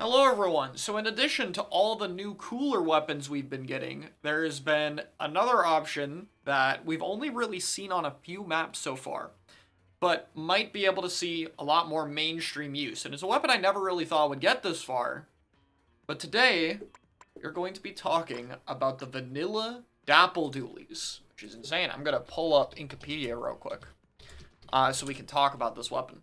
Hello everyone! So in addition to all the new cooler weapons we've been getting, there's been another option that we've only really seen on a few maps so far, but might be able to see a lot more mainstream use. And it's a weapon I never really thought would get this far, but today we're going to be talking about the vanilla Dapple dualies, which is insane. I'm gonna pull up Inkopedia real quick, so we can talk about this weapon.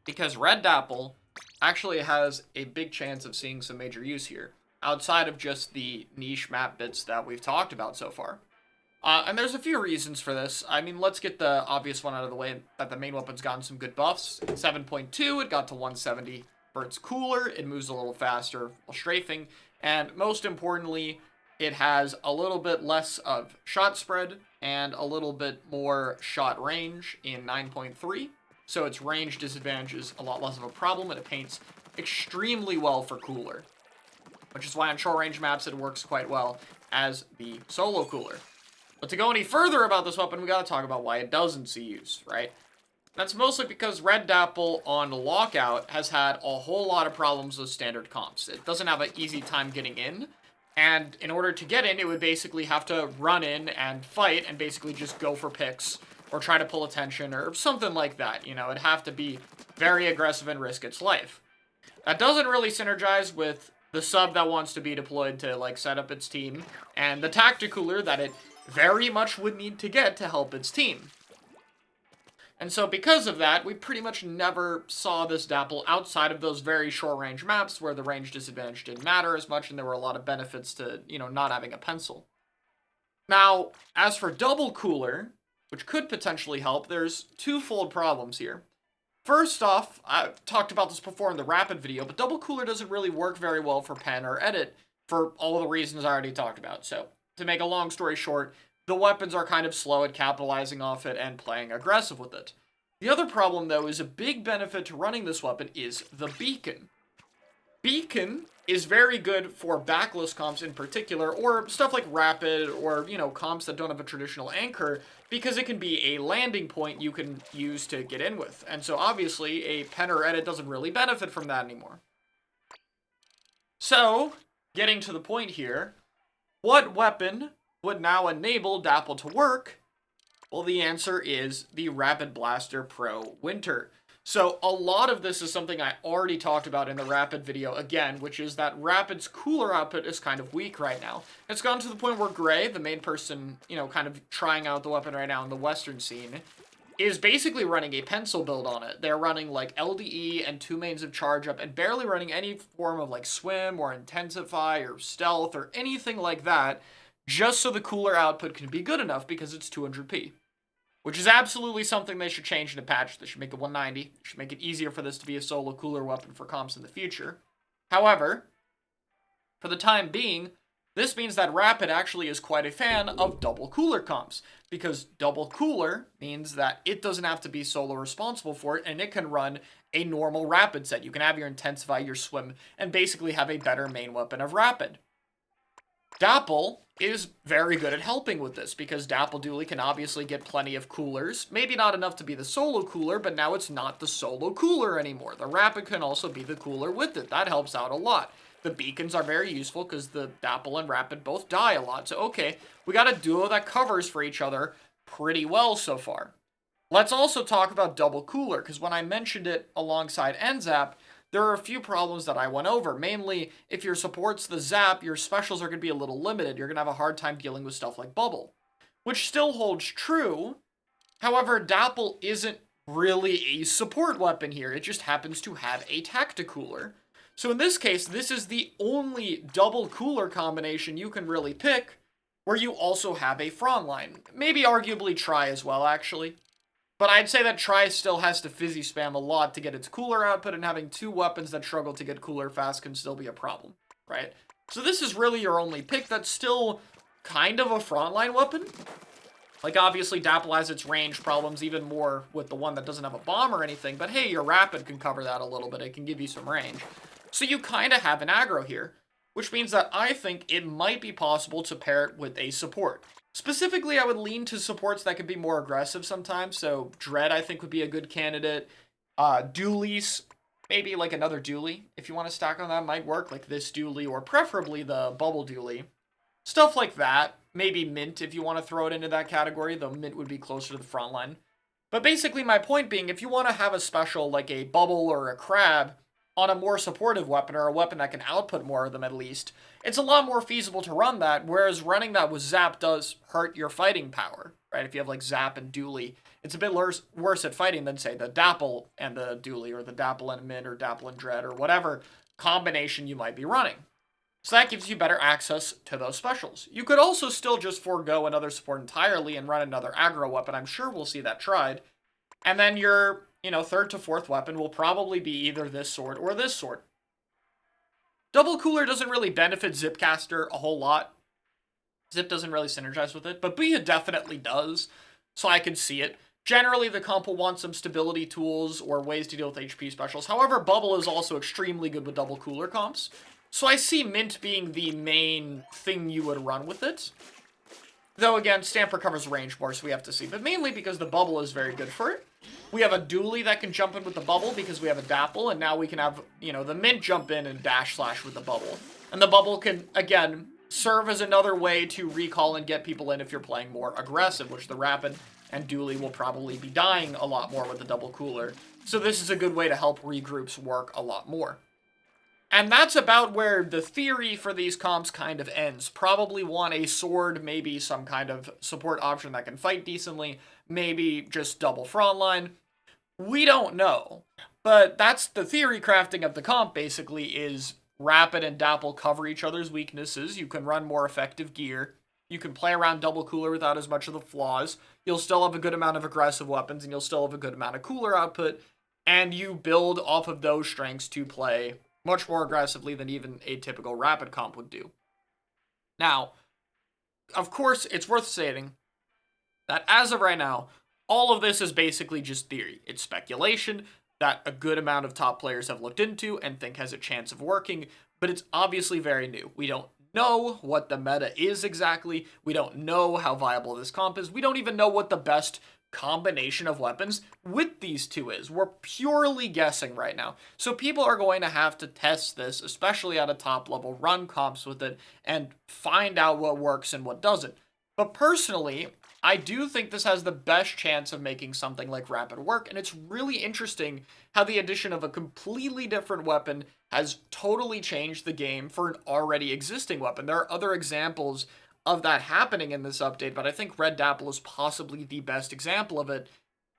Because Red Dapple actually has a big chance of seeing some major use here, outside of just the niche map bits that we've talked about so far. And there's a few reasons for this. I mean, let's get the obvious one out of the way, that the main weapon's gotten some good buffs. In 7.2, it got to 170 for its cooler, it moves a little faster while strafing, and most importantly, it has a little bit less of shot spread and a little bit more shot range in 9.3. So its range disadvantage is a lot less of a problem, and it paints extremely well for cooler. Which is why on short range maps it works quite well as the solo cooler. But to go any further about this weapon, we gotta talk about why it doesn't see use, right? That's mostly because Red Dapple on Lockout has had a whole lot of problems with standard comps. It doesn't have an easy time getting in, and in order to get in, it would basically have to run in and fight and basically just go for picks or try to pull attention, or something like that. You know, it'd have to be very aggressive and risk its life. That doesn't really synergize with the sub that wants to be deployed to, like, set up its team, and the tacticooler that it very much would need to get to help its team. And so because of that, we pretty much never saw this Dapple outside of those very short-range maps where the range disadvantage didn't matter as much, and there were a lot of benefits to, you know, not having a pencil. Now, as for double cooler, which could potentially help, there's twofold problems here. First off, I've talked about this before in the rapid video, but double cooler doesn't really work very well for pen or edit for all the reasons I already talked about. So, to make a long story short, the weapons are kind of slow at capitalizing off it and playing aggressive with it. The other problem, though, is a big benefit to running this weapon is the beacon. Beacon is very good for backless comps in particular, or stuff like rapid, or, you know, comps that don't have a traditional anchor, because it can be a landing point you can use to get in with. And so obviously, a pen or edit doesn't really benefit from that anymore. So, getting to the point here, what weapon would now enable Dapple to work? Well, the answer is the Rapid Blaster Pro Winter. So a lot of this is something I already talked about in the Rapid video again, which is that Rapid's cooler output is kind of weak right now. It's gone to the point where Gray, the main person, you know, kind of trying out the weapon right now in the Western scene, is basically running a pencil build on it. They're running like LDE and 2 mains of charge up and barely running any form of like swim or intensify or stealth or anything like that, just so the cooler output can be good enough because it's 200p. Which is absolutely something they should change in a patch. They should make it 190. They should make it easier for this to be a solo cooler weapon for comps in the future. However, for the time being, this means that Rapid actually is quite a fan of double cooler comps, because double cooler means that it doesn't have to be solo responsible for it, and it can run a normal Rapid set. You can have your Intensify, your Swim, and basically have a better main weapon of Rapid. Dapple is very good at helping with this, because Dapple Dually can obviously get plenty of coolers. Maybe not enough to be the solo cooler, but now it's not the solo cooler anymore. The Rapid can also be the cooler with it. That helps out a lot. The beacons are very useful because the Dapple and Rapid both die a lot. So okay, we got a duo that covers for each other pretty well so far. Let's also talk about double cooler, because when I mentioned it alongside NZAP, there are a few problems that I went over. Mainly, if your support's the Zap, your specials are going to be a little limited. You're going to have a hard time dealing with stuff like Bubble, which still holds true. However, Dapple isn't really a support weapon here. It just happens to have a Tacticooler. So in this case, this is the only double cooler combination you can really pick where you also have a Frontline. Maybe arguably Try as well, actually. But I'd say that Try still has to fizzy spam a lot to get its cooler output, and having 2 weapons that struggle to get cooler fast can still be a problem, right? So this is really your only pick that's still kind of a frontline weapon. Like, obviously, Dapple has its range problems even more with the one that doesn't have a bomb or anything, but hey, your Rapid can cover that a little bit. It can give you some range. So you kind of have an aggro here, which means that I think it might be possible to pair it with a support. Specifically, I would lean to supports that could be more aggressive sometimes, so Dread, I think, would be a good candidate. Dualies, maybe like another dually, if you want to stack on that, might work, like this dually, or preferably the bubble dually. Stuff like that. Maybe mint if you want to throw it into that category, though mint would be closer to the front line. But basically, my point being, if you want to have a special like a bubble or a crab on a more supportive weapon, or a weapon that can output more of them at least, it's a lot more feasible to run that, whereas running that with Zap does hurt your fighting power, right? If you have like Zap and Dually, it's a bit worse at fighting than, say, the Dapple and the Dually, or the Dapple and Mint, or Dapple and Dread, or whatever combination you might be running. So that gives you better access to those specials. You could also still just forego another support entirely and run another aggro weapon. I'm sure we'll see that tried. And then your, third to fourth weapon will probably be either this sword or this sword. Double Cooler doesn't really benefit Zipcaster a whole lot. Zip doesn't really synergize with it, but Bia definitely does, so I can see it. Generally, the comp will want some stability tools or ways to deal with HP specials. However, Bubble is also extremely good with Double Cooler comps. So I see Mint being the main thing you would run with it. Though, again, Stamp recovers range more, so we have to see. But mainly because the Bubble is very good for it. We have a Dually that can jump in with the Bubble because we have a Dapple, and now we can have, the Mint jump in and dash slash with the Bubble. And the Bubble can, again, serve as another way to recall and get people in if you're playing more aggressive, which the Rapid and Dually will probably be dying a lot more with the Double Cooler. So this is a good way to help regroups work a lot more. And that's about where the theory for these comps kind of ends. Probably want a sword, maybe some kind of support option that can fight decently, maybe just double frontline. We don't know. But that's the theory crafting of the comp, basically, is Rapid and Dapple cover each other's weaknesses. You can run more effective gear. You can play around Double Cooler without as much of the flaws. You'll still have a good amount of aggressive weapons, and you'll still have a good amount of cooler output. And you build off of those strengths to play much more aggressively than even a typical Rapid comp would do. Now, of course, it's worth stating that as of right now, all of this is basically just theory. It's speculation that a good amount of top players have looked into and think has a chance of working, but it's obviously very new. We don't know what the meta is exactly. We don't know how viable this comp is. We don't even know what the best combination of weapons with these two is. We're purely guessing right now. So people are going to have to test this, especially at a top level, run comps with it, and find out what works and what doesn't. But personally, I do think this has the best chance of making something like Rapid work, and it's really interesting how the addition of a completely different weapon has totally changed the game for an already existing weapon. There are other examples of that happening in this update, but I think Red Dapple is possibly the best example of it,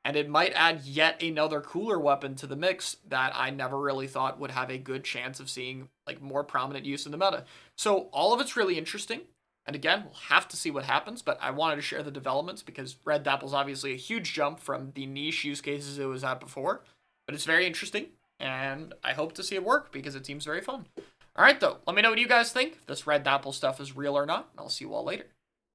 and it might add yet another cooler weapon to the mix that I never really thought would have a good chance of seeing like more prominent use in the meta. So all of it's really interesting, and again, we'll have to see what happens, but I wanted to share the developments because Red Dapple is obviously a huge jump from the niche use cases it was at before, but it's very interesting, and I hope to see it work because it seems very fun. Alright though, let me know what you guys think, if this Red Dapple stuff is real or not, and I'll see you all later.